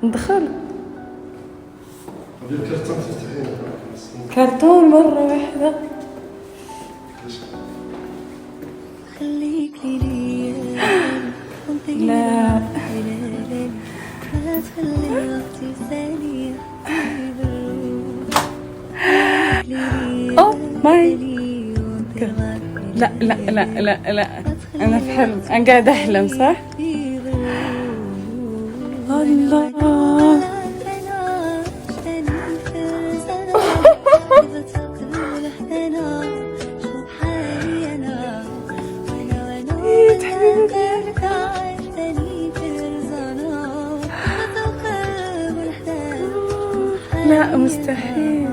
ندخل الكرتون تفتحينه كرتون مرة واحدة. خليك لي لا ما تخلي وقتي ثانية اوه ماي لا لا لا لا لا انا في حلم، انا قاعدة احلم صح؟ الله لا مستحيل.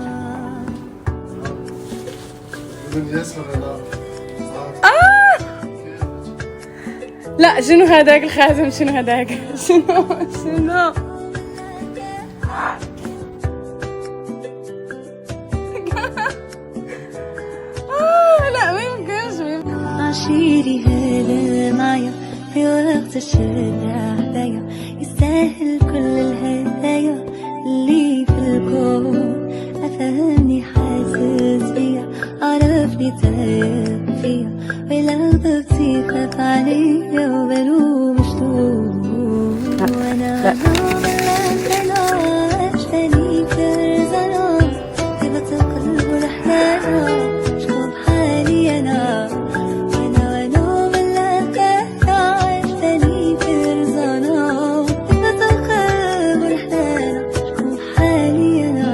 من يسمع لا شنو هذاك الخازم؟ شنو هذاك؟ شنو لا ما يمكنش. عشيري هذا معايا في وقت الشدة هدايا، يستاهل كل الهدايا اللي في الكون. أفهمني حاسس بيا، عرفني تايه فيا، ولو ضبطي خاف عليا وبلو مشتوق. وانا عشتني فرزانة هبة القلب والأحلام، شكون بحالي أنا وانا ملاك عشتني فرزانة هبة القلب والأحلام، شكون بحالي أنا.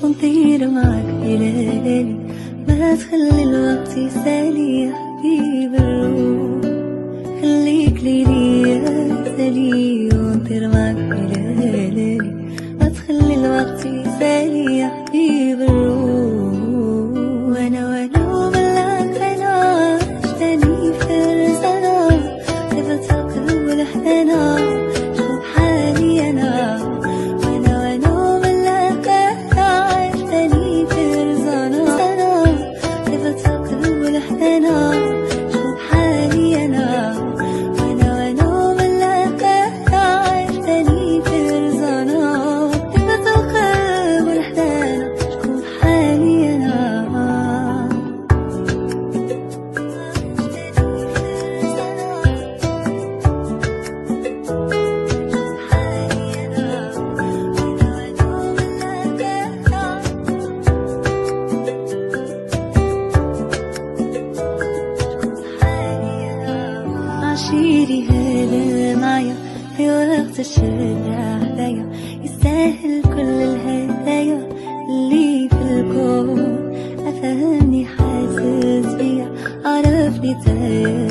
ونطير معك بليالي، ما تخلي الوقت يسالي يا حبيب الروح. خليك ليلي يا سالي ونطير معك بليالي، ما تخلي الوقت يسالي يا حبيب الروح. وانا ملاك انا عشتني فرزانة هبة القلب والأحزان، شوف حالي انا عشيري هذا معايا في وقت الشدة هدايا، يستاهل كل الهدايا اللي في الكون. أفهمني حاسس بيا، عرفني تايه